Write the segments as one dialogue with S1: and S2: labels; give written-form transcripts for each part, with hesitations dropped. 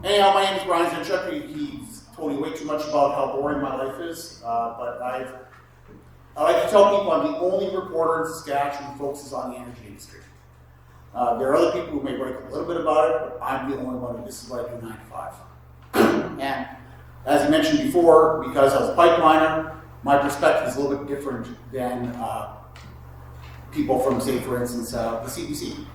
S1: Anyhow, my name is Brian Zinchuk. He's told you way too much about how boring my life is, but I like to tell people I'm the only reporter in Saskatchewan who focuses on the energy industry. There are other people who may write a little bit about it, but I'm the only one who this is what I do 9 to 5. And as I mentioned before, because I was a pipeliner, my perspective is a little bit different than people from, say, for instance, the CBC.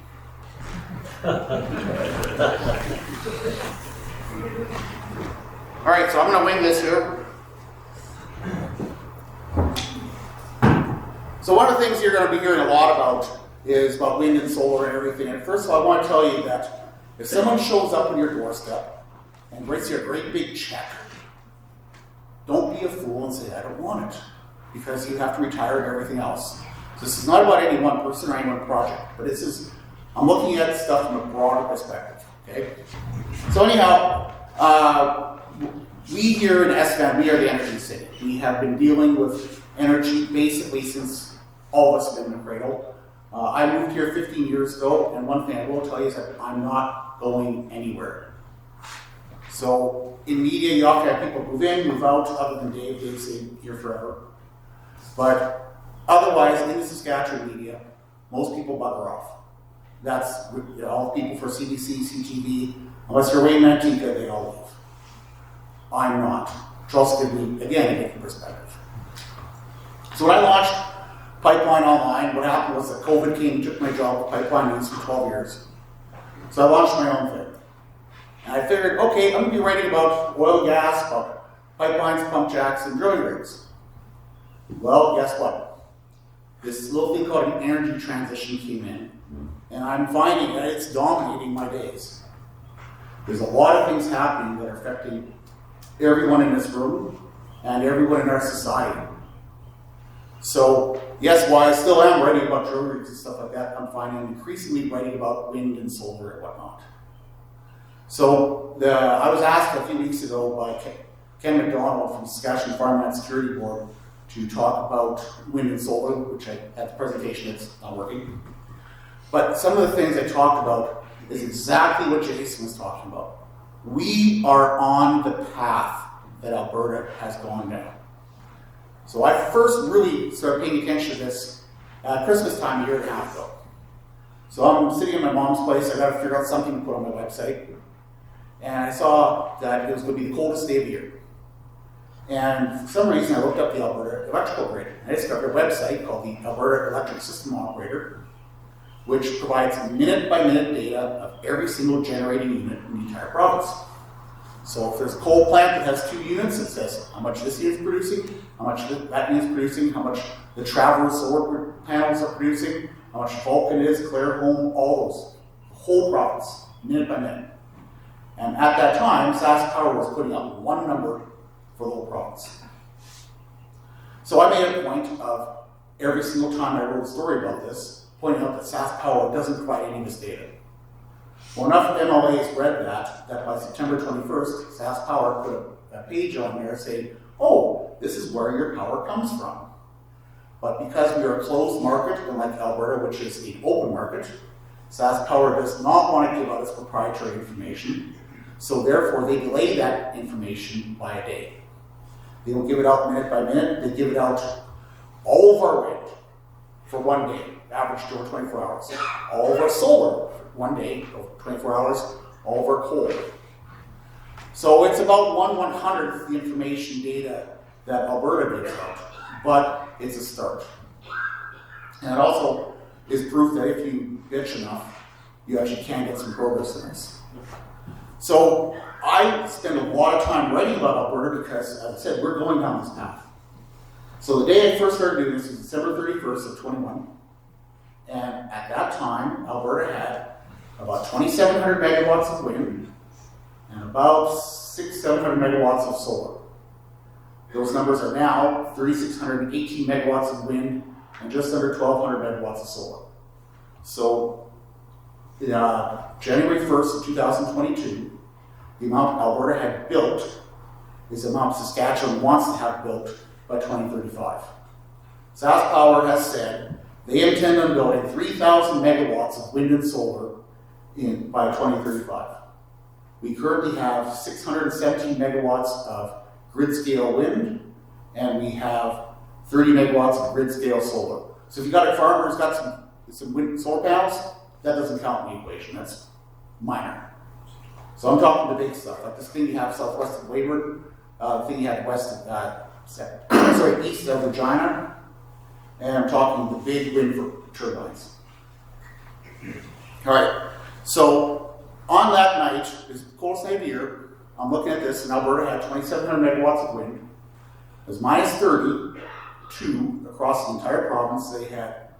S1: All right, so I'm going to wing this here. So one of the things you're going to be hearing a lot about is about wind and solar and everything. And first of all, I want to tell you that if someone shows up on your doorstep and writes you a great big check, don't be a fool and say, I don't want it, because you have to retire and everything else. So this is not about any one person or any one project, but this is, I'm looking at stuff from a broader perspective, okay? So anyhow, we here in Estevan, we are the energy city. We have been dealing with energy basically since all of us have been in the cradle. I moved here 15 years ago, and one thing I will tell you is that I'm not going anywhere. So in media, you often have people move in, move out, other than Dave. Dave's here forever. But otherwise, in the Saskatchewan media, most people bugger off. That's all people for CBC, CTV. Unless you're Wayne Mantika, they all leave. I'm not. Trust me, again, a different perspective. So when I launched Pipeline Online, what happened was that COVID came and took my job with Pipeline News for 12 years. So I launched my own thing. And I figured, okay, I'm going to be writing about oil, gas, about pipelines, pump jacks, and drilling rigs. Well, guess what? This little thing called an energy transition came in, and I'm finding that it's dominating my days. There's a lot of things happening that are affecting everyone in this room and everyone in our society. So, yes, while I still am writing about drill rigs and stuff like that, I'm finding I'm increasingly writing about wind and solar and whatnot. So, I was asked a few weeks ago by Ken McDonald from Saskatchewan Farmland Security Board to talk about wind and solar, which at the presentation it's not working. But some of the things I talked about is exactly what Jason was talking about. We are on the path that Alberta has gone down. So I first really started paying attention to this at Christmas time a year and a half ago. So I'm sitting in my mom's place, I got to figure out something to put on my website. And I saw that it was going to be the coldest day of the year. And for some reason I looked up the Alberta electrical grid. I discovered a website called the Alberta Electric System Operator, which provides minute-by-minute data of every single generating unit in the entire province. So if there's a coal plant that has 2 units, it says how much this unit is producing, how much that unit is producing, how much the Traverse solar panels are producing, how much Vulcan is, Clare Home, all those. The whole province, minute by minute. And at that time, Sask Power was putting up one number for the whole province. So I made a point of, every single time I wrote a story about this, pointing out that Sask Power doesn't provide any of this data. Well, enough MLAs read that by September 21st, Sask Power put a page on there saying, oh, this is where your power comes from. But because we are a closed market, unlike Alberta, which is an open market, Sask Power does not want to give out its proprietary information, so therefore they delay that information by a day. They don't give it out minute by minute, they give it out all of our wind for 1 day, averaged over 24 hours. All of our solar for 1 day, over 24 hours, all of our coal. So it's about 1/100th the information data that Alberta gives out, but it's a start. And it also is proof that if you bitch enough, you actually can get some progress in this. So I spend a lot of time writing about Alberta because, as I said, we're going down this path. So the day I first started doing this was December 31st of 21. And at that time, Alberta had about 2,700 megawatts of wind and about 600-700 megawatts of solar. Those numbers are now 3,618 megawatts of wind and just under 1,200 megawatts of solar. So January 1st of 2022, the amount Alberta had built is the amount Saskatchewan wants to have built by 2035. Sask Power has said they intend on building 3,000 megawatts of wind and solar by 2035. We currently have 617 megawatts of grid scale wind, and we have 30 megawatts of grid scale solar. So if you got a farmer who's got some wind solar panels, that doesn't count in the equation. That's minor. So I'm talking the big stuff, like this thing you have southwest of Wayward, the thing you have east of Regina, and I'm talking the big wind turbines. All right, so on that night, it's the coldest night of the year, I'm looking at this, and Alberta had 2,700 megawatts of wind. It was minus 32 across the entire province. They had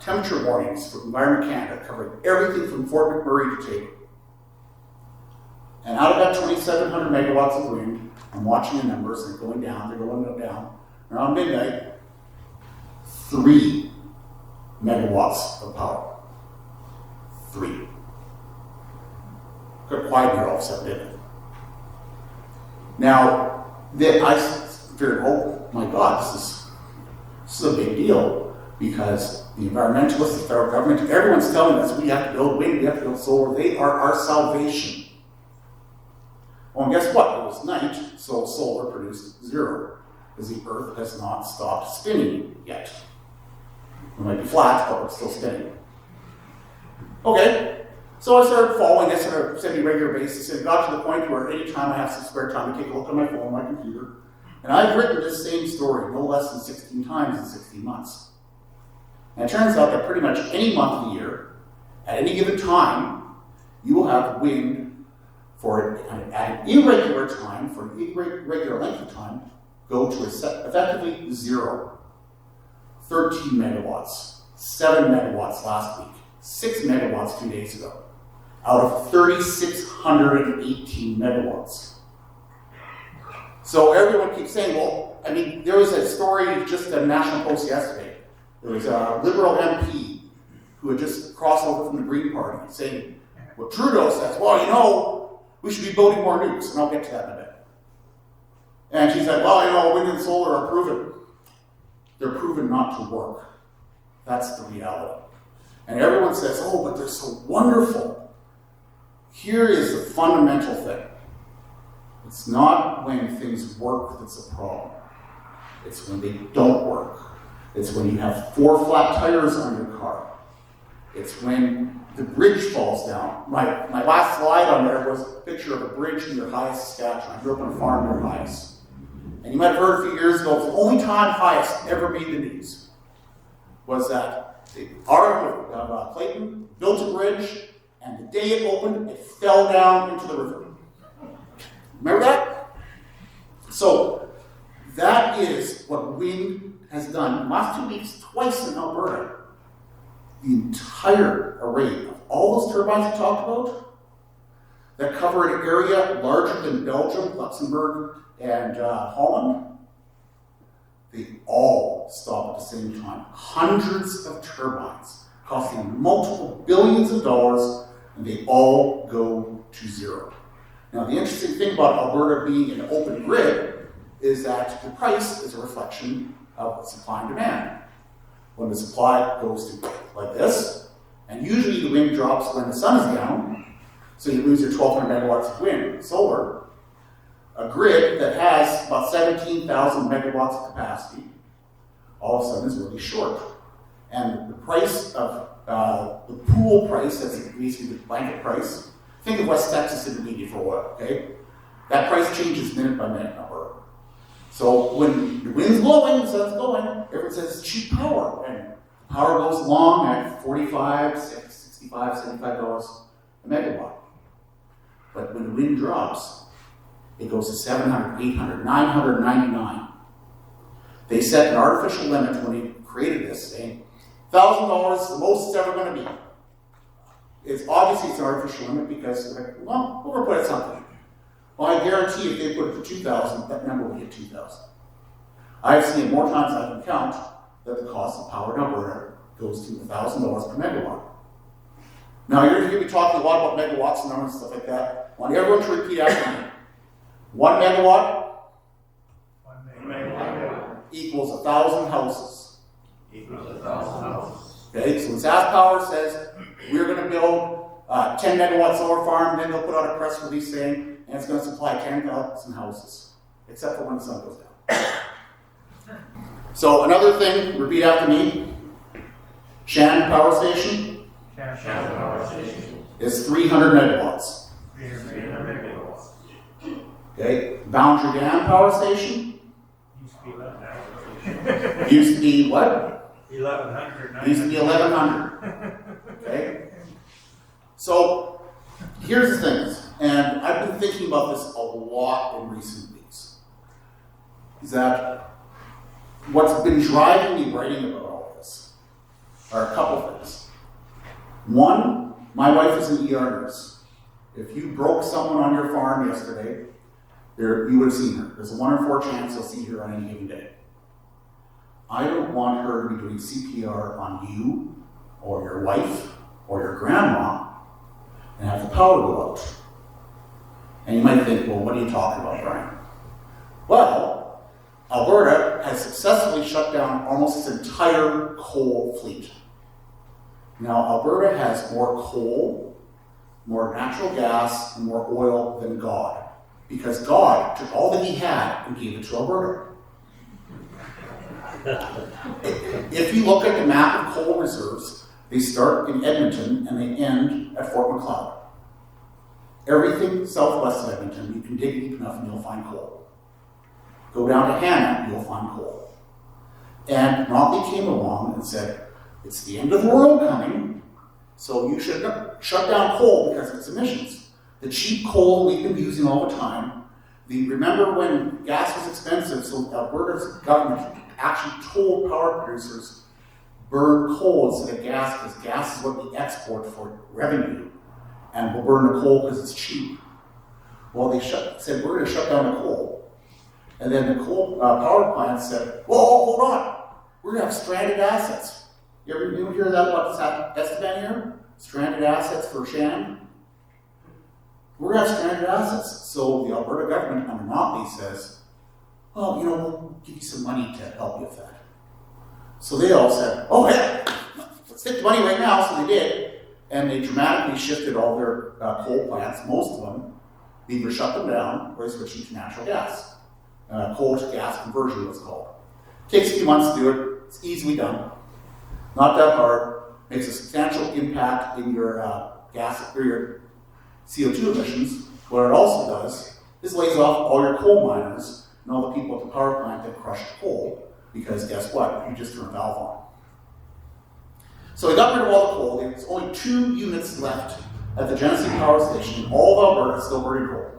S1: temperature warnings from Environment Canada covering everything from Fort McMurray to Taber. And out of that 2,700 megawatts of wind, I'm watching the numbers, and they're going down, down. Around midnight, 3 megawatts of power. 3. Got quiet here all of a sudden, didn't it? Now, then I figured, oh my God, this is a big deal, because the environmentalists, the federal government, everyone's telling us we have to build wind, we have to build solar. They are our salvation. Well, and guess what? It was night, so solar produced 0, because the Earth has not stopped spinning yet. It might be flat, but it's still spinning. Okay, so I started following this on a semi-regular basis, and it got to the point where any time I have some spare time, I take a look at my phone, my computer, and I've written this same story no less than 16 times in 16 months. And it turns out that pretty much any month of the year, at any given time, you will have wind for at an irregular time, for an irregular length of time, go to effectively 0. 13 megawatts, 7 megawatts last week, 6 megawatts 2 days ago, out of 3,618 megawatts. So everyone keeps saying, well, I mean, there was a story just in the National Post yesterday. There was a Liberal MP who had just crossed over from the Green Party saying, well, Trudeau says, well, you know, we should be building more nukes, and I'll get to that in a bit. And she's like, well, you know, wind and solar are proven. They're proven not to work. That's the reality. And everyone says, oh, but they're so wonderful. Here is the fundamental thing. It's not when things work that's a problem. It's when they don't work. It's when you have 4 flat tires on your car. It's when the bridge falls down. My last slide on there was a picture of a bridge near Hyas, Saskatchewan. I grew up on a farm near Hyas. And you might have heard a few years ago, the only time Hyas ever made the news was that the RM of Clayton built a bridge, and the day it opened, it fell down into the river. Remember that? So that is what wind has done in the last 2 weeks, twice in Alberta. The entire array of all those turbines I talked about that cover an area larger than Belgium, Luxembourg, and Holland, they all stop at the same time. Hundreds of turbines costing multiple billions of dollars, and they all go to 0. Now, the interesting thing about Alberta being an open grid is that the price is a reflection of supply and demand. When the supply goes to like this, and usually the wind drops when the sun is down, so you lose your 1,200 megawatts of wind, solar, a grid that has about 17,000 megawatts of capacity, all of a sudden is really short. And the price of, the pool price, that's basically the blanket price, think of West Texas Intermediate for oil, okay? That price changes minute by minute in Alberta. So when the wind's blowing, the sun's going, everyone says it's cheap power. And power goes long at $45, $65, $75 a megawatt. But when the wind drops, it goes to $700, $800, $999. They set an artificial limit when they created this, saying $1,000 is the most it's ever going to be. It's obviously it's an artificial limit because they're like, well, we're going to put it something. Well, I guarantee if they put it to 2,000, that number will get 2,000. I've seen it more times than I can count that the cost of power in Alberta goes to $1,000 per megawatt. Now, you're going to be talking a lot about megawatts and numbers and stuff like that. I want everyone to repeat after me. 1 megawatt, equals 1,000 houses.
S2: Equals 1,000 houses.
S1: Okay, so when SaskPower says we're going to build 10 megawatt solar farm, then they'll put out a press release saying, and it's going to supply 10,000 houses, except for when the sun goes down. So another thing, repeat after me. Shannon Power Station is 300 megawatts.
S2: 300 megawatts.
S1: Okay, Boundary Dam Power Station
S2: Used to be 11,000.
S1: used to be what?
S2: 1,100.
S1: Used to be 1,100. Okay? So, here's the things, and I've been thinking about this a lot in recent weeks, is that what's been driving me writing about all this are a couple things. One, my wife is an ER nurse. If you broke someone on your farm yesterday, you would have seen her. There's a 1 in 4 chance you'll see her on any given day. I don't want her to be doing CPR on you, or your wife, or your grandma, and have the power go out. And you might think, well, what are you talking about, Brian? Well, Alberta has successfully shut down almost its entire coal fleet. Now, Alberta has more coal, more natural gas, and more oil than God, because God took all that he had and gave it to Alberta. If you look at the map of coal reserves, they start in Edmonton and they end at Fort McLeod. Everything southwest of Edmonton, you can dig deep enough and you'll find coal. Go down to Hannah, you'll find coal. And Motley came along and said, it's the end of the world coming, so you should shut down coal because of its emissions. The cheap coal we've been using all the time. Remember when gas was expensive, so Alberta's government actually told power producers, burn coal instead of gas, because gas is what we export for revenue, and we'll burn the coal because it's cheap. Well, they said, we're going to shut down the coal. And then the coal power plant said, whoa, hold on, we're going to have stranded assets. You ever hear that about Estevan here? Stranded assets for Shannon? We're going to have stranded assets. So the Alberta government under Motley says, well, we'll give you some money to help you with that. So they all said, oh yeah, let's take the money right now. So they did, and they dramatically shifted all their coal plants, most of them, they either shut them down or they switched to natural gas. Coal to gas conversion was called. Takes a few months to do it, it's easily done. Not that hard, makes a substantial impact in your gas or your CO2 emissions. What it also does is lays off all your coal miners and all the people at the power plant that crushed coal, because guess what? You just turned a valve on. So they got rid of all the coal. There's only 2 units left at the Genesee Power Station. All of Alberta is still burning coal.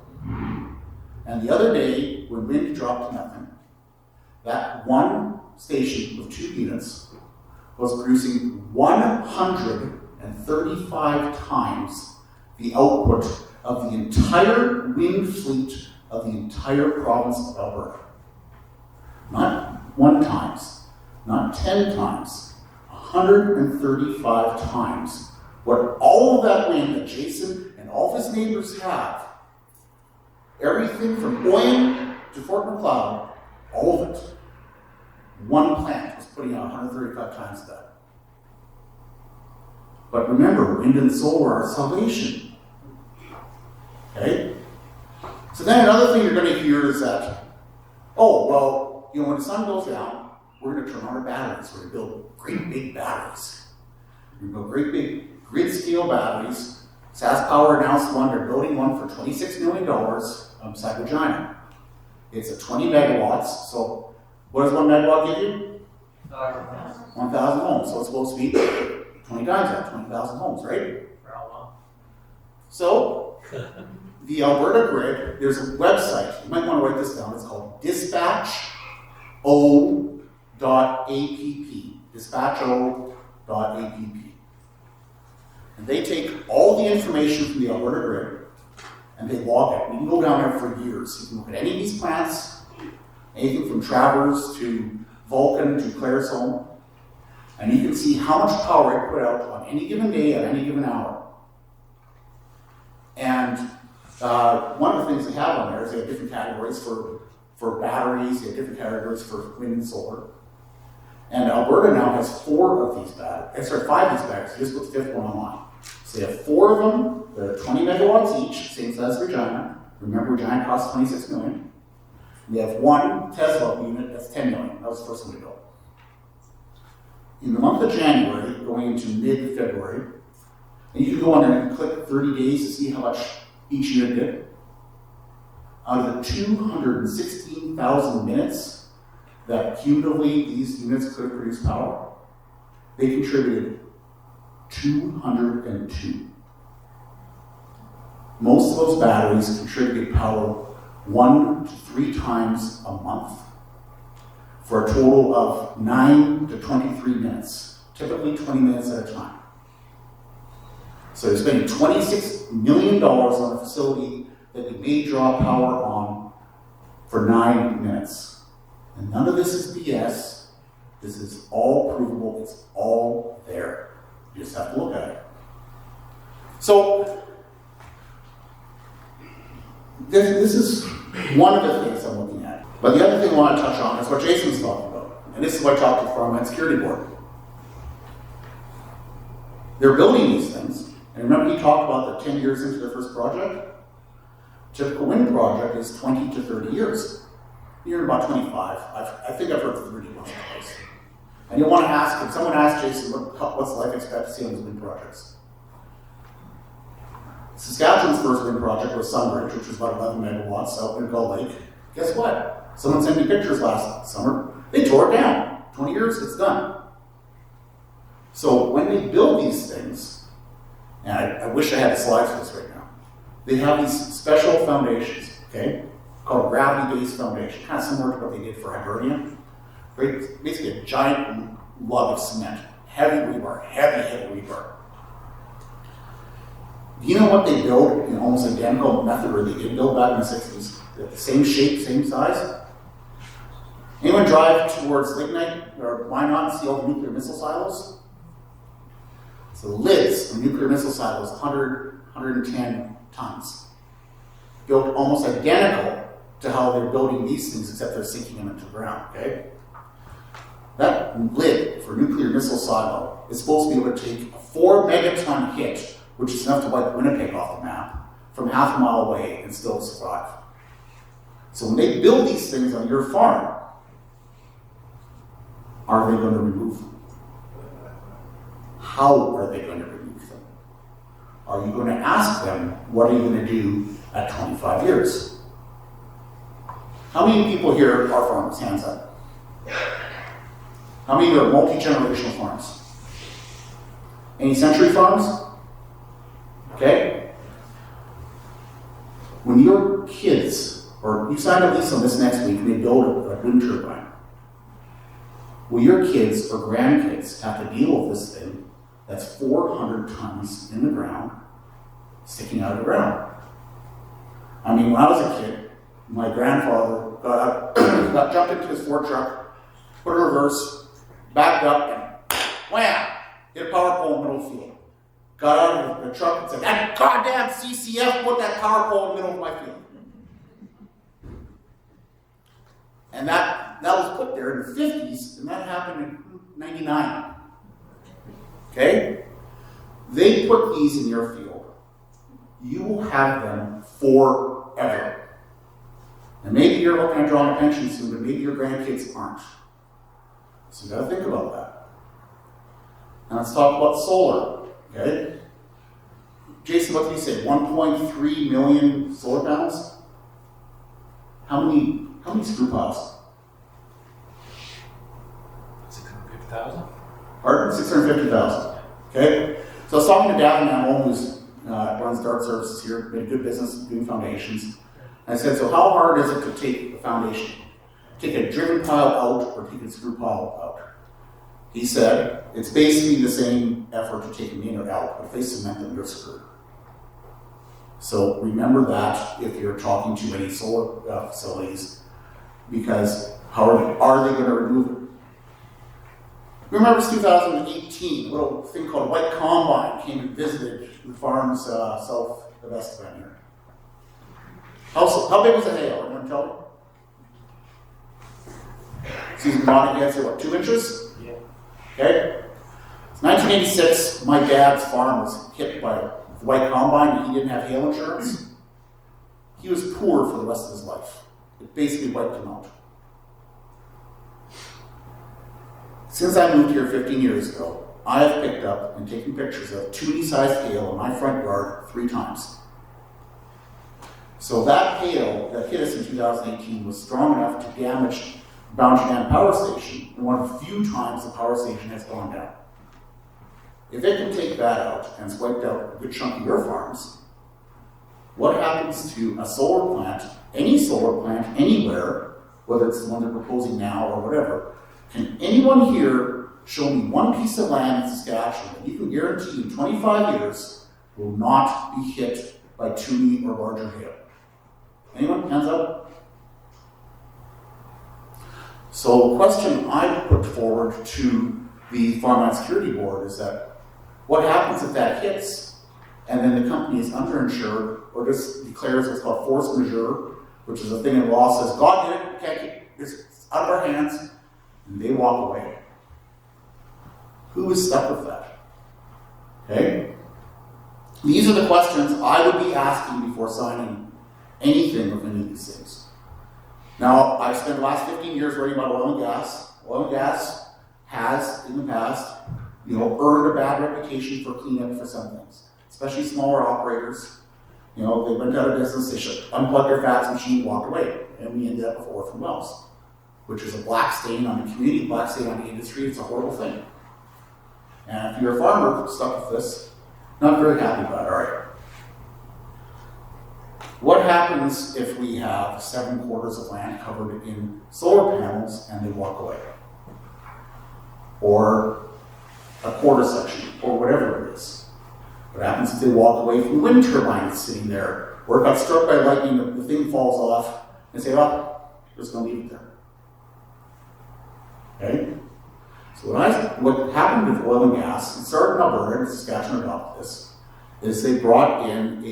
S1: And the other day, when wind dropped to nothing, that one station with 2 units was producing 135 times the output of the entire wind fleet of the entire province of Alberta. Not 1 times, not 10 times, 135 times what all of that wind that Jason and all of his neighbors have. Everything from Boyne to Fort McLeod, all of it. One plant was putting out 135 times that. But remember, wind and solar are salvation. Okay? So then another thing you're going to hear is that, oh, well, when the sun goes down, we're going to turn on our batteries. We're going to build great big batteries. We're going to build great big grid-scale batteries. SaskPower announced one. They're building one for $26 million beside Regina. It's a 20 megawatts. So what does 1 megawatt give you? 1,000 homes. So it's supposed to be 20 times that, 20,000 homes, right?
S2: For how long?
S1: So the Alberta grid, there's a website. You might want to write this down. It's called dispatcho.app. Dispatcho.app. And they take all the information from the Alberta grid and they log it. You can go down there for years. You can look at any of these plants, anything from Travers to Vulcan to Claresholm, and you can see how much power it put out on any given day at any given hour. And one of the things they have on there is they have different categories for batteries, they have different categories for wind and solar. And Alberta now has 4 of these batteries, 5 of these batteries, they just put the 5th one online. So you have 4 of them, they're 20 megawatts each, same size as Regina. Remember, Regina costs 26 million. You have 1 Tesla unit that's 10 million. That was the first one to go. In the month of January, going into mid-February, and you can go on there and click 30 days to see how much each unit did. Out of the 216,000 minutes that cumulatively these units could produce power, they contributed 202. Most of those batteries contribute power 1 to 3 times a month for a total of 9 to 23 minutes, typically 20 minutes at a time. So you're spending $26 million on a facility that you may draw power on for 9 minutes. And none of this is BS. This is all provable. It's all there. You just have to look at it. So this is one of the things I'm looking at. But the other thing I want to touch on is what Jason's talking about. And this is what I talked to the Farmland Security Board. They're building these things. And remember he talked about the 10 years into their first project? Typical wind project is 20 to 30 years. You're about 25. I think I've heard 30 once or twice. And you'll want to ask, if someone asks Jason, what's life expectancy on these wind projects? Saskatchewan's first wind project was Sunbridge, which was about 11 megawatts out in Gull Lake. Guess what? Someone sent me pictures last summer. They tore it down. 20 years, it's done. So when they build these things, and I wish I had the slides for this right now, they have these special foundations, okay, called gravity-based foundation, kind of similar to what they did for Hibernia. Right? Basically a giant lug of cement, heavy rebar, heavy rebar. Do you know what they built in almost identical method, or they did build back in the 60s? The same shape, same size? Anyone drive towards Lignite or Minot and see all the nuclear missile silos? So the lids of nuclear missile silos, 110 tons. Built almost identical to how they're building these things, except they're sinking them into the ground, okay? That lid for nuclear missile silo is supposed to be able to take a 4 megaton hit, which is enough to wipe Winnipeg off the map, from half a mile away and still survive. So when they build these things on your farm, are they going to remove them? How are they going to remove them? Are you going to ask them, what are you going to do at 25 years? How many people here are farmers? Hands up. How many are multi-generational farms? Any century farms? Okay? When your kids, or you sign a lease on this next week and they build a wind turbine, will your kids or grandkids have to deal with this thing that's 400 tons in the ground, sticking out of the ground? I mean, when I was a kid, my grandfather jumped into his Ford truck, put a reverse, backed up, and wham! Hit a power pole in the middle of the field. Got out of the truck and said, that goddamn CCF put that power pole in the middle of my field. And that was put there in the 50s, and that happened in 99. Okay? They put these in your field. You will have them forever. And maybe you're looking at drawing a pension soon, but maybe your grandkids aren't. So you gotta think about that. Now let's talk about solar. Okay? Jason, what did you say? 1.3 million solar panels? How many screw piles?
S2: 650,000?
S1: Pardon? 650,000. Okay? So I was talking to Davin Amel, who's runs Dart Services here, made a good business doing foundations. And I said, so how hard is it to take a foundation? Take a driven pile out or take a screw pile out? He said, it's basically the same effort to take them in or out, but if they cement them, you're screwed. So remember that if you're talking to any solar facilities, because how are they going to remove it? Remember it's 2018, a little thing called White Combine came and visited the farms south of Estevan here. How big was the hail? Anyone tell me? Season mounted against it, what, 2 inches?
S2: Yeah.
S1: Okay? 1986, my dad's farm was hit by the white combine and he didn't have hail insurance. He was poor for the rest of his life. It basically wiped him out. Since I moved here 15 years ago, I have picked up and taken pictures of 2D-sized hail in my front yard 3 times. So that hail that hit us in 2018 was strong enough to damage Boundary Dam Power Station, and one of the few times the power station has gone down. If it can take that out and it's wiped out a good chunk of your farms, what happens to a solar plant, any solar plant, anywhere, whether it's the one they're proposing now or whatever? Can anyone here show me one piece of land in Saskatchewan that you can guarantee in 25 years will not be hit by 2D or larger hail? Anyone? Hands up? So the question I put forward to the Farmland Security Board is that what happens if that hits and then the company is underinsured or just declares what's called force majeure, which is a thing in law says, God did it, we can't keep this out of our hands, and they walk away. Who is stuck with that? Okay? These are the questions I would be asking before signing anything with any of these things. Now, I've spent the last 15 years worrying about oil and gas. Oil and gas has, in the past, earned a bad reputation for cleanup for some things, especially smaller operators. They went out of business, they should unplug their fax machine, walk away, and we ended up with orphan wells, which is a black stain on the community, black stain on the industry. It's a horrible thing. And if you're a farmer stuck with this, not very happy about it, all right. What happens if we have 7 quarters of land covered in solar panels and they walk away? Or a quarter section, or whatever it is. What happens if they walk away from the wind turbine that's sitting there, or it got struck by lightning, the thing falls off, and say, oh, we're just going to leave it there. Okay? So what happened with oil and gas, it started in Alberta, and Saskatchewan adopted this, is they brought in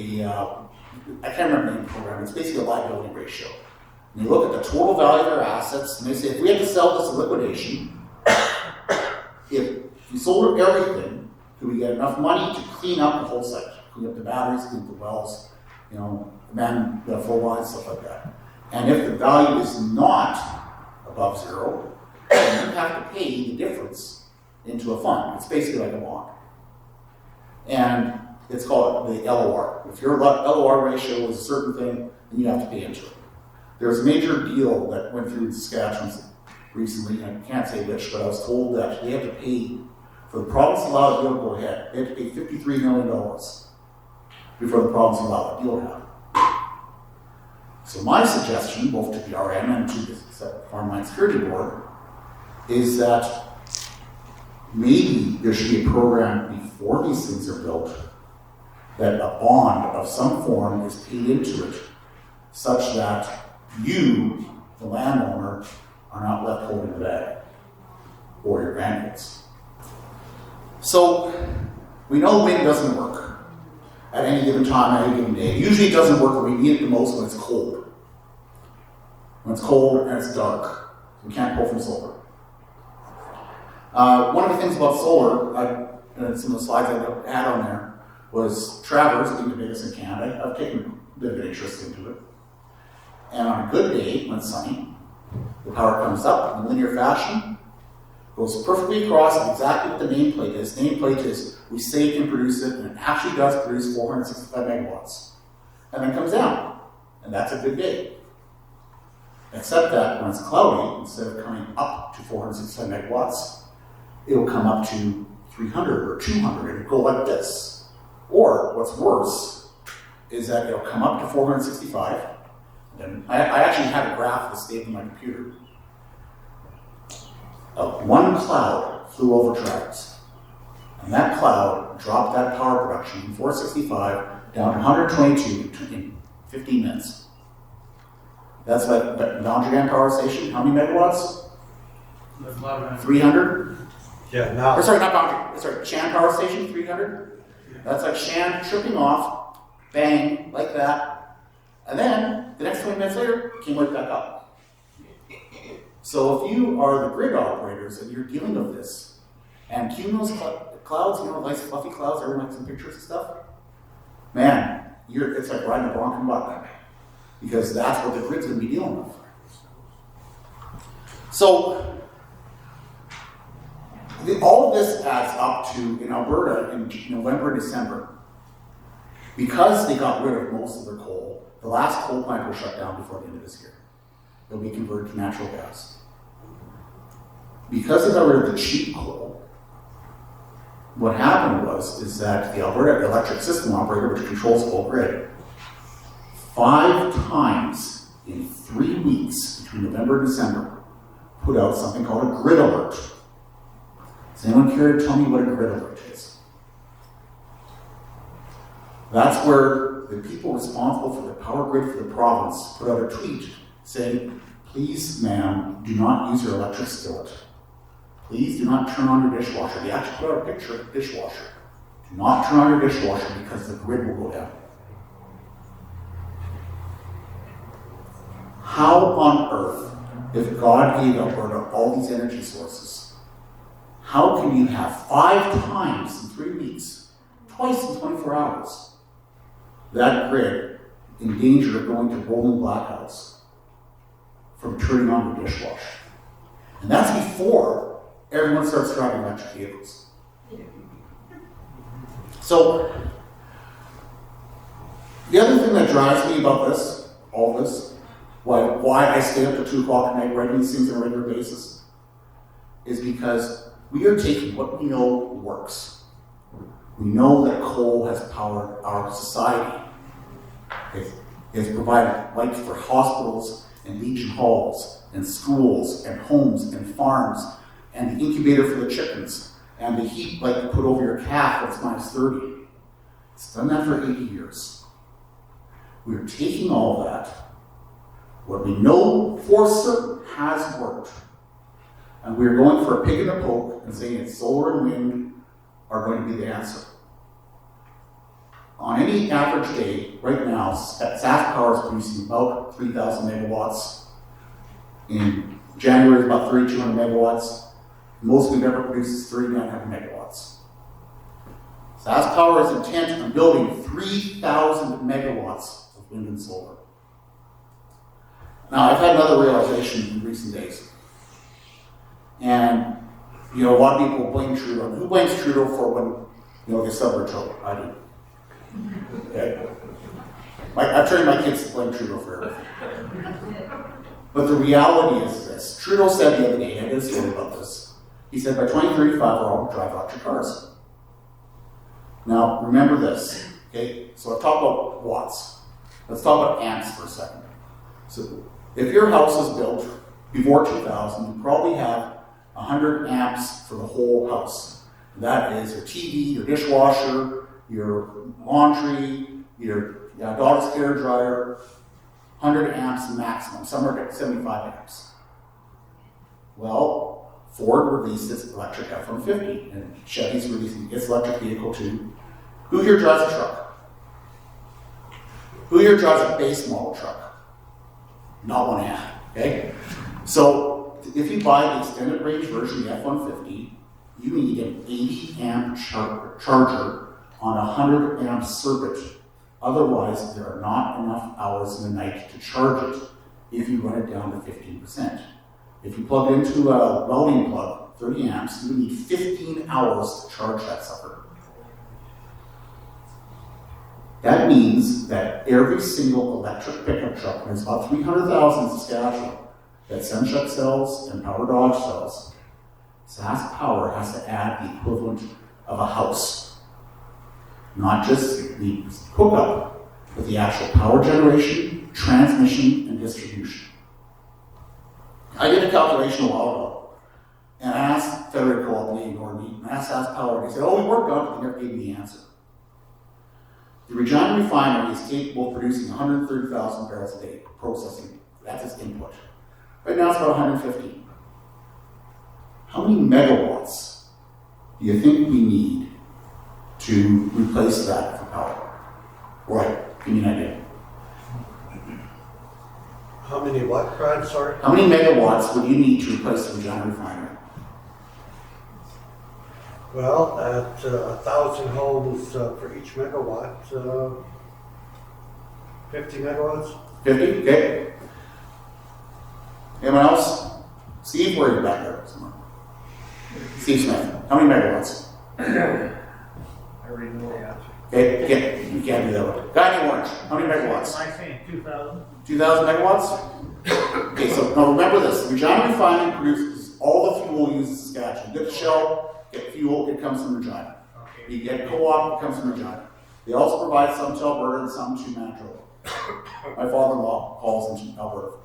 S1: I can't remember the name of the program, it's basically a liability ratio. And they look at the total value of their assets, and they say, if we had to sell this at liquidation, if we sold everything, could we get enough money to clean up the whole site? Clean up the batteries, clean up the wells, man, the full lines, stuff like that. And if the value is not above 0, then you have to pay the difference into a fund. It's basically like a bond. And it's called the LOR. If your LOR ratio is a certain thing, then you have to pay into it. There's a major deal that went through in Saskatchewan recently, and I can't say which, but I was told that they have to pay, for the province to allow a deal to go ahead, they have to pay $53 million before the province will allow a deal to happen. So my suggestion, both to the RM and to the Farmland Security Board, is that maybe there should be a program before these things are built that a bond of some form is paid into it such that you, the landowner, are not left holding the bag, or your grandkids. So, we know wind doesn't work at any given time, at any given day. Usually it doesn't work when we need it the most when it's cold. When it's cold and it's dark. We can't pull from solar. One of the things about solar, and some of the slides I had on there, was Travers, being the biggest in Canada. I've taken a bit of an interest into it. And on a good day, when it's sunny, the power comes up in linear fashion, goes perfectly across at exactly what the nameplate is. Nameplate is, we say it can produce it, and it actually does produce 465 megawatts. And then comes down, and that's a good day. Except that when it's cloudy, instead of coming up to 465 megawatts, it will come up to 300 or 200, and go like this. Or, what's worse, is that it'll come up to 465, and I actually have a graph that's saved in my computer. One cloud flew over Travers, and that cloud dropped that power production from 465 down to 122 in 15 minutes. That's what Boundary Dam Power Station, how many megawatts? 300?
S3: Yeah, now.
S1: Or sorry, not Boundary, sorry, Shan Power Station, 300? That's like Shan tripping off, bang, like that. And then, the next 20 minutes later, came right back up. So if you are the grid operators and you're dealing with this, And cumulus clouds, you know, nice fluffy clouds, everyone likes some pictures and stuff. Man, it's like riding a bronc and buck, because that's what the grid's going to be dealing with. So, all of this adds up to, in Alberta, in November and December, because they got rid of most of their coal, the last coal plant will shut down before the end of this year. It'll be converted to natural gas. Because they got rid of the cheap coal, what happened is that the Alberta Electric System Operator, which controls the whole grid, 5 times in 3 weeks between November and December, put out something called a grid alert. Does anyone care to tell me what a grid alert is? That's where the people responsible for the power grid for the province put out a tweet saying, please, ma'am, do not use your electric skillet. Please do not turn on your dishwasher. They actually put out a picture of the dishwasher. Do not turn on your dishwasher because the grid will go down. How on earth, if God gave Alberta all these energy sources, how can you have 5 times in 3 weeks, twice in 24 hours, that grid in danger of going to rolling blackouts from turning on your dishwasher? And that's before everyone starts driving electric vehicles. So, the other thing that drives me about this, all this, why I stay up till 2 o'clock at night writing these things on a regular basis, is because we are taking what we know works. We know that coal has powered our society. It has provided light for hospitals and Legion halls and schools and homes and farms and the incubator for the chickens and the heat like you put over your calf when it's minus 30. It's done that for 80 years. We are taking all of that, what we know for certain has worked, and we're going for a pig in the poke and saying it's solar and wind are going to be the answer. On any average day, right now, SaskPower is producing about 3,000 megawatts. In January, it's about 3,200 megawatts. Most we've ever produced is 3,900 megawatts. SaskPower is intent on building 3,000 megawatts of wind and solar. Now, I've had another realization in recent days. And, a lot of people blame Trudeau. Who blames Trudeau for when, they stub their toe? I do. Okay? I've trained my kids to blame Trudeau for everything. But the reality is this. Trudeau said the other day, and I did a story about this, he said by 2035 we're all going to drive electric cars. Now, remember this, okay? So I've talked about watts. Let's talk about amps for a second. So if your house is built before 2000, you probably have 100 amps for the whole house. That is your TV, your dishwasher, your laundry, your dog's hair dryer, 100 amps maximum. Some are at 75 amps. Well, Ford released its electric F-150, and Chevy's releasing its electric vehicle too. Who here drives a truck? Who here drives a base model truck? Not one hand, okay? So, if you buy the extended range version of the F-150, you need an 80 amp charger on a 100 amp circuit. Otherwise, there are not enough hours in the night to charge it if you run it down to 15%. If you plug it into a welding plug, 30 amps, you need 15 hours to charge that sucker. That means that every single electric pickup truck, there's about 300,000 in Saskatchewan, that Zinchuk sells and Power Dodge sells, SaskPower has to add the equivalent of a house. Not just the hookup, but the actual power generation, transmission, and distribution. I did a calculation a while ago, and I asked Federico, they ignored me, and I asked SaskPower, and they said, oh, we worked on it, they never gave me the answer. The Regina refinery is capable of producing 130,000 barrels a day processing. That's its input. Right now it's about 150. How many megawatts do you think we need to replace that for power? Right, give me an idea.
S3: How many what, Brad? Sorry?
S1: How many megawatts would you need to replace the Regina refinery?
S3: Well, at 1,000 homes for each megawatt, 50 megawatts?
S1: 50, okay. Anyone else? Steve, where are you back there somewhere? Steve Smith, how many megawatts?
S4: I already know the answer.
S1: Okay, you can't do that one. Guy named Orange, how many megawatts?
S4: I'm saying 2,000.
S1: 2,000 megawatts? Okay, so now remember this, Regina Refining produces all the fuel used in Saskatchewan. You get Shell, get fuel, it comes from Regina.
S4: Okay.
S1: You get co-op, it comes from Regina. They also provide some to Alberta and some to Manitoba. My father-in-law calls into Alberta.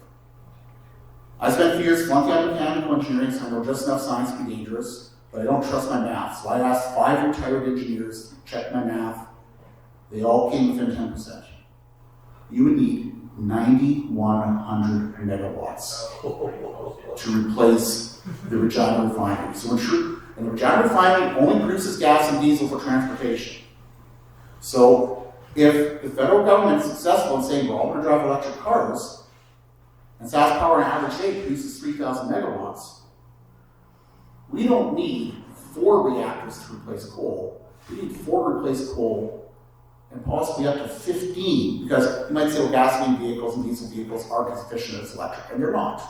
S1: I spent a few years flunking out mechanical engineering, so I know just enough science to be dangerous, but I don't trust my math. So I asked 5 retired engineers to check my math. They all came within 10%. You would need 9,100 megawatts to replace the Regina refinery. So and the Regina refinery only produces gas and diesel for transportation. So if the federal government is successful in saying we're all going to drive electric cars, and Sask Power on average day produces 3,000 megawatts, we don't need 4 reactors to replace coal. We need 4 to replace coal, and possibly up to 15, because you might say, well, gasoline vehicles and diesel vehicles aren't as efficient as electric, and they're not.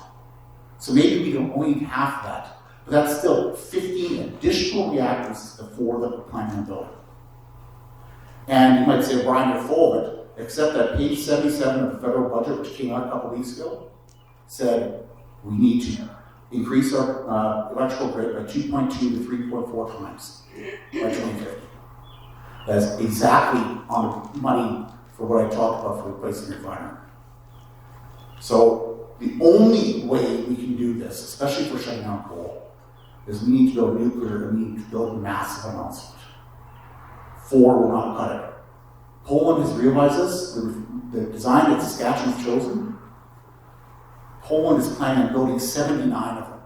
S1: So maybe we don't only need half that, but that's still 15 additional reactors to the 4 that we're planning on building. And you might say, well, Brian, you're full of it, except that page 77 of the federal budget, which came out a couple weeks ago, said we need to increase our electrical grid by 2.2 to 3.4 times by 2050. That's exactly on the money for what I talked about for replacing the refinery. So the only way we can do this, especially for shutting down coal, is we need to build nuclear and we need to build massive amounts of it. 4 will not cut it. Poland has realized this. The design that Saskatchewan has chosen, Poland is planning on building 79 of them.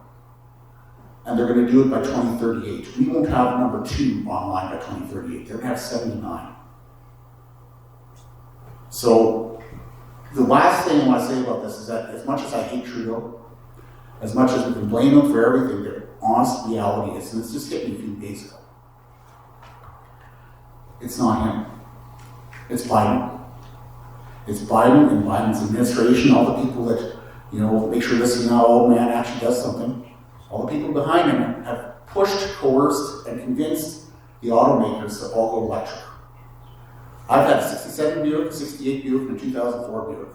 S1: And they're going to do it by 2038. We won't have number 2 online by 2038. They're going to have 79. So the last thing I want to say about this is that as much as I hate Trudeau, as much as we can blame him for everything, the honest reality is, and this just hit me a few days ago, it's not him. It's Biden. It's Biden and Biden's administration, all the people that, make sure this is now old man actually does something. All the people behind him have pushed, coerced, and convinced the automakers to all go electric. I've had a 67 Buick, 68 Buick, and a 2004 Buick.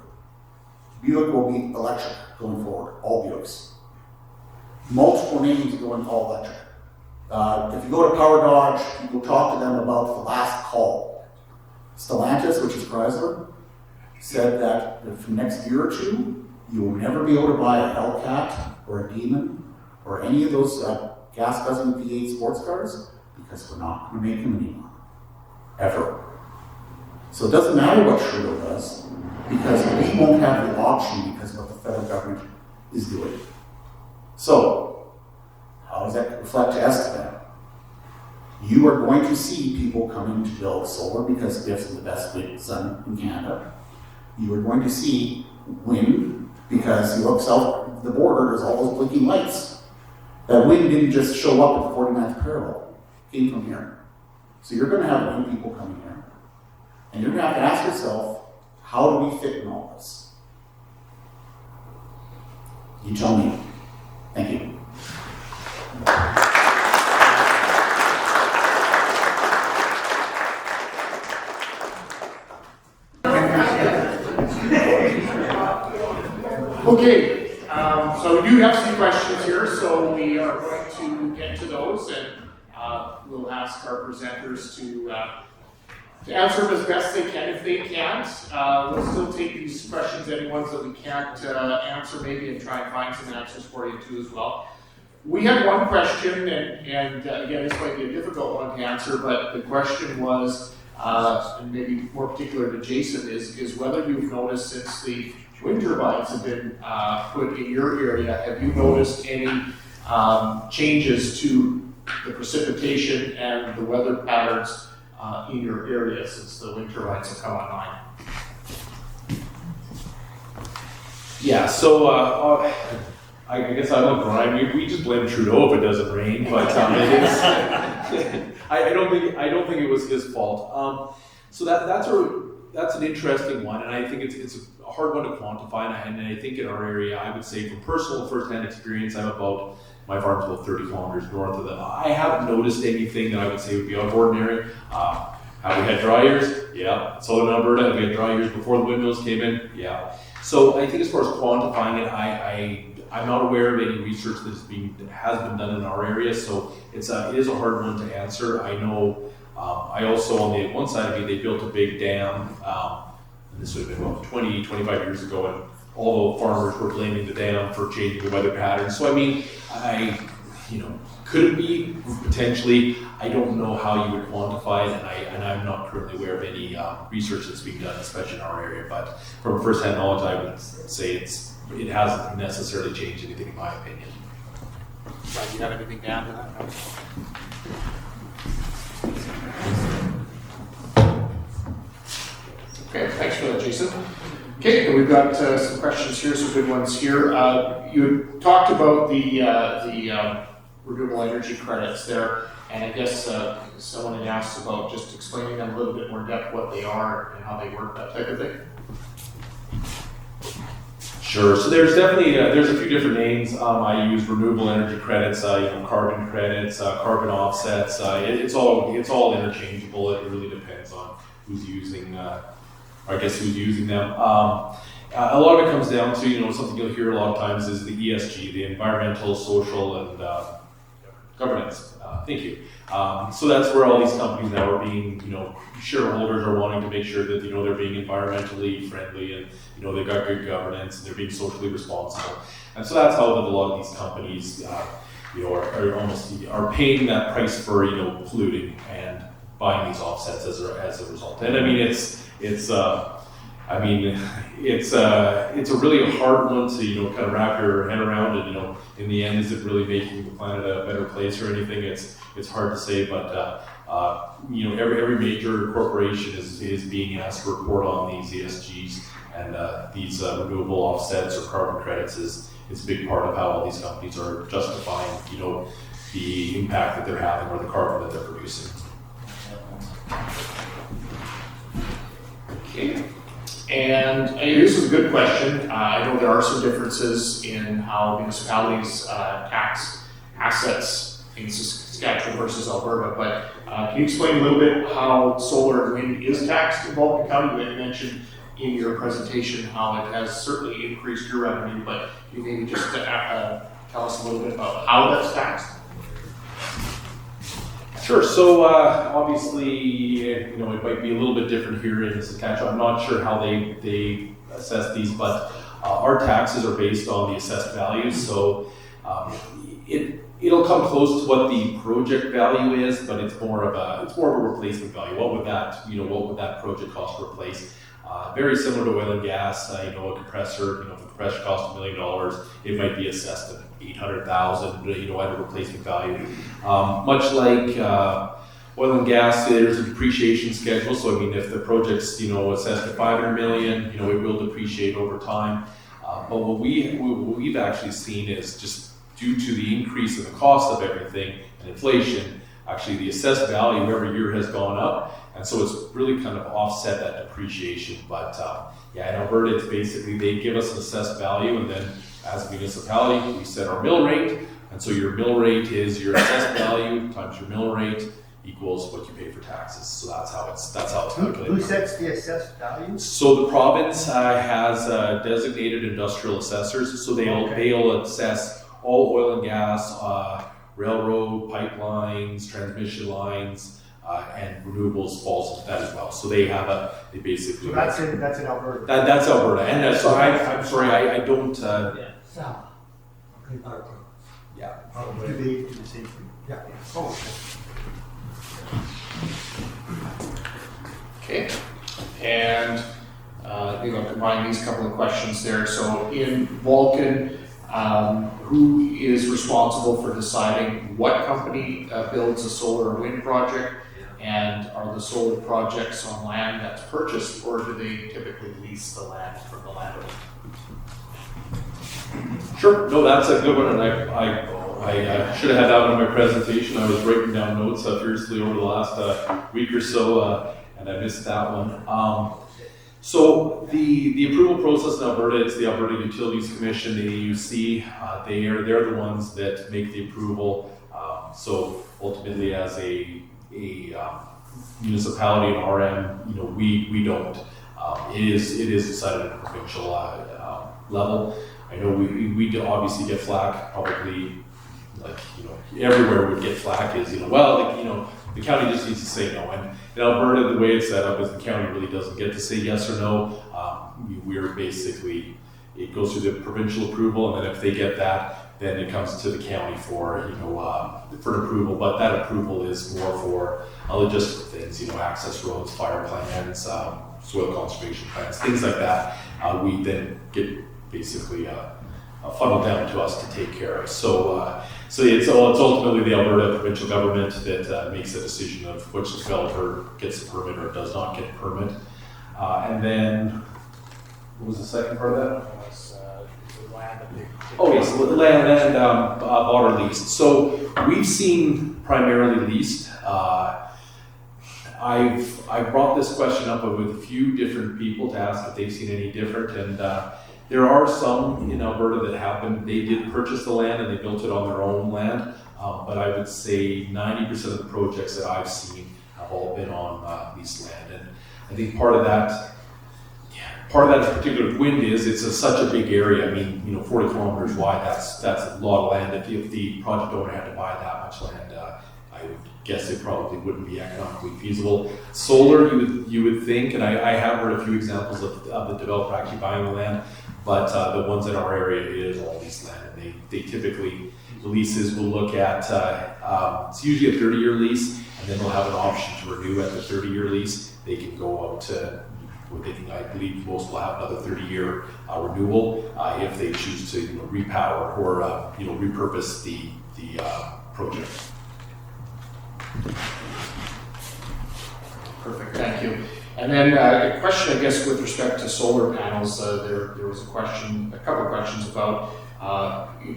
S1: Buick will be electric going forward, all Buicks. Multiple names are going all electric. If you go to Power Dodge, you go talk to them about the last call. Stellantis, which is Chrysler, said that for the next year or 2, you will never be able to buy a Hellcat or a Demon or any of those gas-guzzling V8 sports cars because we're not going to make them anymore. Ever. So it doesn't matter what Trudeau does because we won't have the option because of what the federal government is doing. So, how does that reflect to Estevan? You are going to see people coming to build solar because we have some of the best wind sun in Canada. You are going to see wind because you look south of the border, there's all those blinking lights. That wind didn't just show up at the 49th parallel, it came from here. So you're going to have wind people coming here. And you're going to have to ask yourself, how do we fit in all this? You tell me. Thank you.
S5: Okay, so we do have some questions here, so we are going to get to those, and we'll ask our presenters to answer them as best they can. If they can't, we'll still take these questions, any ones that we can't answer maybe, and try and find some answers for you too as well. We had one question, and again, this might be a difficult one to answer, but the question was, and maybe more particular to Jason, is whether you've noticed since the wind turbines have been put in your area, have you noticed any changes to the precipitation and the weather patterns in your area since the wind turbines have come online?
S2: Yeah, so I guess I love Brian. We just blame Trudeau if it doesn't rain, but it is. I don't think it was his fault. So that's an interesting one, and I think it's a hard one to quantify. And I think in our area, I would say from personal first-hand experience, my farm's about 30 kilometers north of them. I haven't noticed anything that I would say would be out of ordinary. Have we had dry years? Yeah. So in Alberta, have we had dry years before the windmills came in? Yeah. So I think as far as quantifying it, I'm not aware of any research that has been done in our area. So it is a hard one to answer. I know. I also, on the one side of me, they built a big dam. And this would have been about 20, 25 years ago, and all the farmers were blaming the dam for changing the weather patterns. So I mean, could it be potentially? I don't know how you would quantify it, and I'm not currently aware of any research that's being done, especially in our area. But from first-hand knowledge, I would say it hasn't necessarily changed anything, in my opinion.
S5: Brian, you have anything to add to that? No? Okay, thanks for that, Jason. Okay, and we've got some questions here, some good ones here. You talked about the renewable energy credits there, and I guess someone had asked about just explaining them a little bit more in depth what they are and how they work, that type of thing.
S2: Sure. So there's definitely there's a few different names. I use renewable energy credits, carbon credits, carbon offsets. It's all interchangeable. It really depends on who's using. Who's using them. A lot of it comes down to something you'll hear a lot of times is the ESG, the environmental, social, and governance. Thank you. So that's where all these companies now are being, shareholders are wanting to make sure that they're being environmentally friendly and they've got good governance and they're being socially responsible. And so that's how a lot of these companies, are paying that price for polluting and buying these offsets as a result. And I mean it's a really hard one to kind of wrap your head around. And in the end, is it really making the planet a better place or anything? It's hard to say, but every major corporation is being asked to report on these ESGs, and these renewable offsets or carbon credits is a big part of how all these companies are justifying the impact that they're having or the carbon that they're producing.
S5: Okay. And this is a good question. I know there are some differences in how municipalities tax assets in Saskatchewan versus Alberta, but can you explain a little bit how solar and wind is taxed in Vulcan County? You mentioned in your presentation how it has certainly increased your revenue, but can you maybe just tell us a little bit about how that's taxed?
S2: Sure. So obviously, it might be a little bit different here in Saskatchewan. I'm not sure how they assess these, but our taxes are based on the assessed values. So it'll come close to what the project value is, but it's more of a replacement value. What would that project cost to replace? Very similar to oil and gas. A compressor. If the compressor costs $1 million, it might be assessed at $800,000. At a replacement value. Much like oil and gas, there's a depreciation schedule. So I mean, if the project's assessed at $500 million, it will depreciate over time. But what we've actually seen is just due to the increase in the cost of everything and inflation, actually the assessed value every year has gone up. And so it's really kind of offset that depreciation. But in Alberta, it's basically they give us an assessed value, and then as a municipality, we set our mill rate. And so your mill rate is your assessed value times your mill rate equals what you pay for taxes. So that's how it's calculated.
S3: Who sets the assessed value?
S2: So the province has designated industrial assessors. So they'll assess all oil and gas, railroad, pipelines, transmission lines. And renewables falls into that as well. So they basically.
S3: So that's in Alberta.
S2: That's Alberta, and so I'm sorry, I don't.
S3: South. Okay.
S2: Yeah.
S3: Do they do the same thing? Yeah. Oh,
S5: Okay. And I'll combine these couple of questions there. So in Vulcan, who is responsible for deciding what company builds a solar or wind project? And are the solar projects on land that's purchased, or do they typically lease the land from the landowner?
S2: Sure. No, that's a good one, and I I should have had that one in my presentation. I was writing down notes fiercely over the last week or so, and I missed that one. So the approval process in Alberta, it's the Alberta Utilities Commission, the AUC. They're the ones that make the approval. So ultimately, as a municipality and RM, we don't. It is decided at a provincial level. I know we do obviously get flack, probably everywhere would get flack is, the county just needs to say no. And in Alberta, the way it's set up is the county really doesn't get to say yes or no. We're basically, it goes through the provincial approval, and then if they get that, then it comes to the county for an approval. But that approval is more for logistical things, access roads, fire plans, soil conservation plans, things like that. We then get basically funneled down to us to take care of. So it's ultimately the Alberta provincial government that makes the decision of which developer gets a permit or does not get a permit. And then, what was the second part of that?
S4: The land that they.
S2: Oh yes, land and bought or leased. So we've seen primarily leased. I've brought this question up with a few different people to ask if they've seen any different, and there are some in Alberta that have been. They did purchase the land and they built it on their own land, but I would say 90% of the projects that I've seen have all been on leased land, and I think part of that in particular with wind is it's such a big area. I mean, 40 kilometers wide. That's a lot of land. If the project owner had to buy that much land, I would guess it probably wouldn't be economically feasible. Solar, you would think, and I have heard a few examples of the developer actually buying the land, but the ones in our area, it is all leased land, and they typically, the leases will look at, it's usually a 30-year lease, and then they'll have an option to renew at the 30-year lease. They can go out to, I believe most will have another 30-year renewal if they choose to repower or repurpose the project.
S5: Perfect, thank you. And then a question, I guess, with respect to solar panels. There was a couple of questions about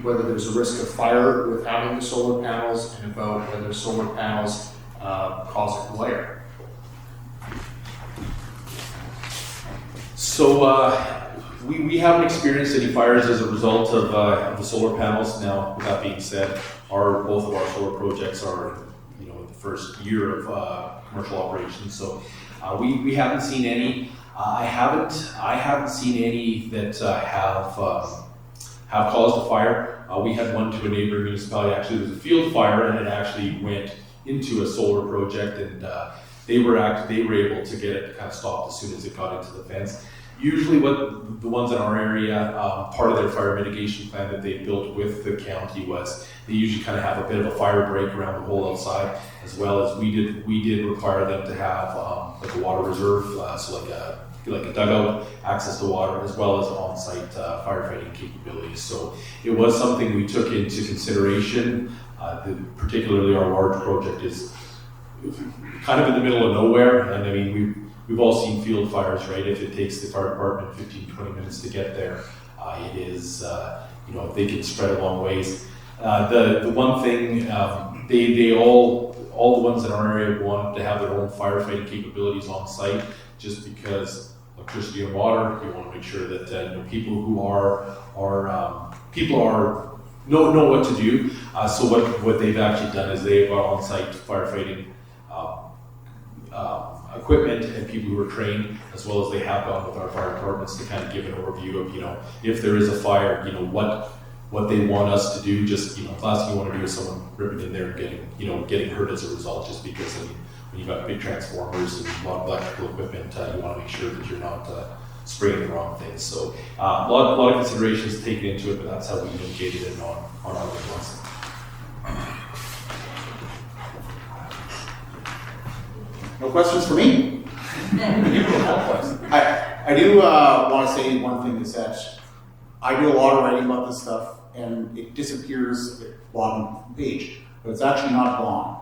S5: whether there's a risk of fire with having the solar panels, and about whether solar panels cause a glare.
S2: So we haven't experienced any fires as a result of the solar panels. Now, with that being said, both of our solar projects are in the first year of commercial operations, so we haven't seen any. I haven't seen any that have caused a fire. We had one to a neighboring municipality. Actually, there was a field fire, and it actually went into a solar project, and they were able to get it kind of stopped as soon as it got into the fence. Usually what the ones in our area, part of their fire mitigation plan that they built with the county was they usually kind of have a bit of a fire break around the whole outside, as well as we did require them to have like a water reserve, so like a dugout, access to water, as well as on-site firefighting capabilities. So it was something we took into consideration. Particularly our large project is kind of in the middle of nowhere, and I mean we've all seen field fires, right? If it takes the fire department 15-20 minutes to get there, it is they can spread a long ways. The one thing they all the ones in our area want to have their own firefighting capabilities on site, just because electricity and water. You want to make sure that people who know what to do. So what they've actually done is they've got on-site firefighting equipment and people who are trained, as well as they have gone with our fire departments to kind of give an overview of if there is a fire, what they want us to do. Just the last thing you want to do is someone ripping in there and getting hurt as a result, just because when you've got big transformers and a lot of electrical equipment, you want to make sure that you're not spraying the wrong things. So a lot of considerations taken into it, but that's how we indicated it on our ones.
S1: No questions for me? I do want to say one thing is that I do a lot of writing about this stuff, and it disappears at the bottom page, but it's actually not gone.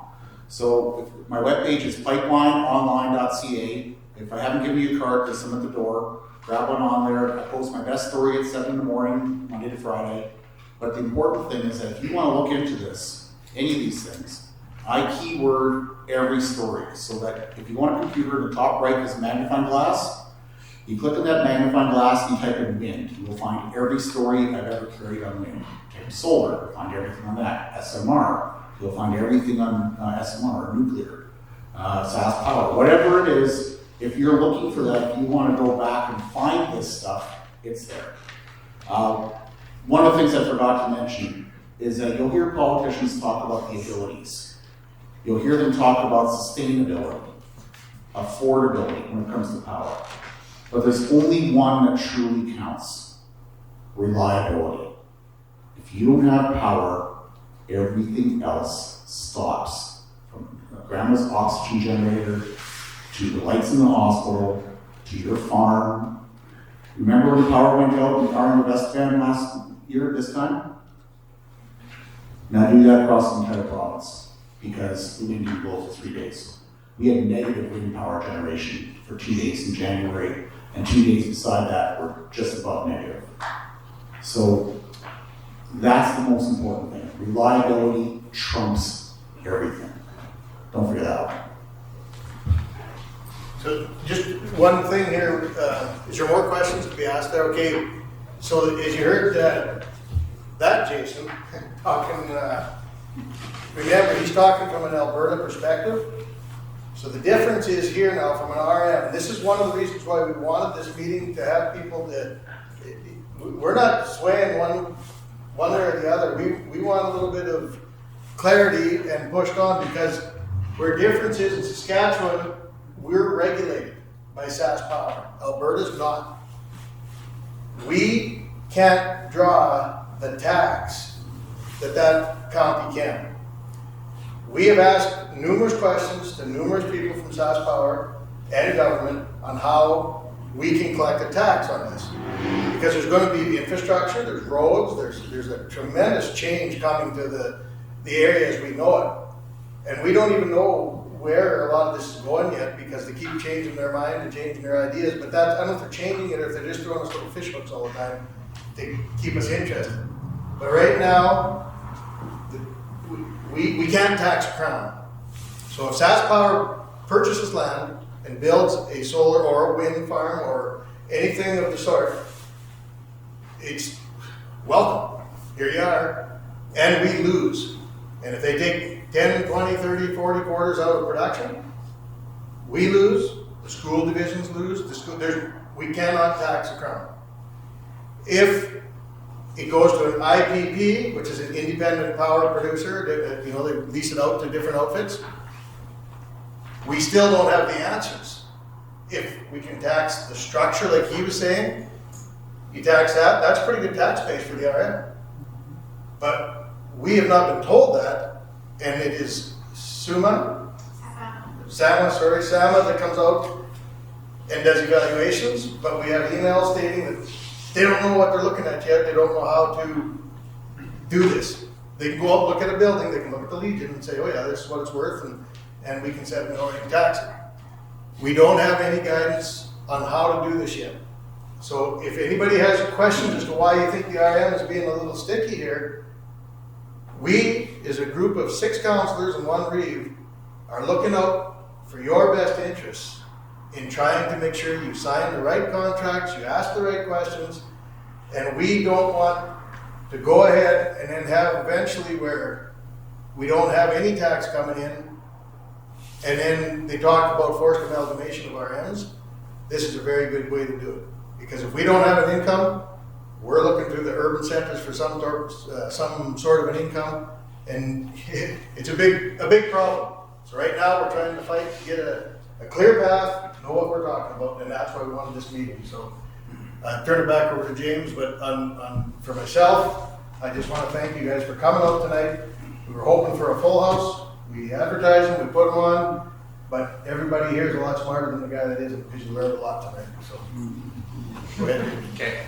S1: So my webpage is PipelineOnline.ca. If I haven't given you a card, there's some at the door. Grab one on there. I post my best story at 7 in the morning, Monday to Friday. But the important thing is that if you want to look into this, any of these things, I keyword every story so that if you want a computer, the top right is magnifying glass. You click on that magnifying glass and you type in wind. You will find every story I've ever carried on wind. Type solar, you'll find everything on that. SMR, you'll find everything on SMR, nuclear, SAS power, whatever it is. If you're looking for that, if you want to go back and find this stuff, it's there. One of the things I forgot to mention is that you'll hear politicians talk about the abilities. You'll hear them talk about sustainability, affordability when it comes to power. But there's only one that truly counts: reliability. If you don't have power, everything else stops. From grandma's oxygen generator, to the lights in the hospital, to your farm. Remember when the power went out in RM of Estevan last year at this time? Now do that across the entire province, because the wind didn't blow for 3 days. We had negative wind power generation for 2 days in January, and 2 days beside that were just above negative. So that's the most important thing. Reliability trumps everything. Don't forget that one.
S3: So just one thing here, is there more questions to be asked there? Okay, so as you heard that Jason talking, remember he's talking from an Alberta perspective. So the difference is here now from an RM, and this is one of the reasons why we wanted this meeting to have people that, we're not swaying one way or the other. We want a little bit of clarity and pushed on, because where difference is in Saskatchewan, we're regulated by SAS Power. Alberta's not. We can't draw the tax that county can. We have asked numerous questions to numerous people from SAS Power and government on how we can collect a tax on this. Because there's going to be infrastructure, there's roads, there's a tremendous change coming to the area as we know it. And we don't even know where a lot of this is going yet, because they keep changing their mind and changing their ideas. But I don't know if they're changing it or if they're just throwing us little fish hooks all the time to keep us interested. But right now, we can't tax Crown. So if SAS Power purchases land and builds a solar or a wind farm or anything of the sort, it's welcome. Here you are. And we lose. And if they take 10, 20, 30, 40 quarters out of production, we lose, the school divisions lose, we cannot tax the Crown. If it goes to an IPP, which is an independent power producer, they lease it out to different outfits, we still don't have the answers. If we can tax the structure like he was saying, you tax that, that's pretty good tax base for the RM. But we have not been told that, and it is Sama that comes out and does evaluations, but we have emails stating that they don't know what they're looking at yet, they don't know how to do this. They can go out, look at a building, they can look at the Legion and say, oh yeah, this is what it's worth, and we can set an already tax it. We don't have any guidance on how to do this yet. So if anybody has questions as to why you think the RM is being a little sticky here, we, as a group of 6 councillors and 1 reeve, are looking out for your best interests in trying to make sure you sign the right contracts, you ask the right questions, and we don't want to go ahead and then have eventually where we don't have any tax coming in, and then they talk about forced amalgamation of RMs. This is a very good way to do it. Because if we don't have an income, we're looking through the urban centers for some sort of an income, and it's a big problem. So right now we're trying to fight to get a clear path, know what we're talking about, and that's why we wanted this meeting. So turn it back over to James, but for myself, I just want to thank you guys for coming out tonight. We were hoping for a full house. We advertised them, we put them on, but everybody here is a lot smarter than the guy that isn't, because you learned a lot tonight. So go ahead.
S5: Okay.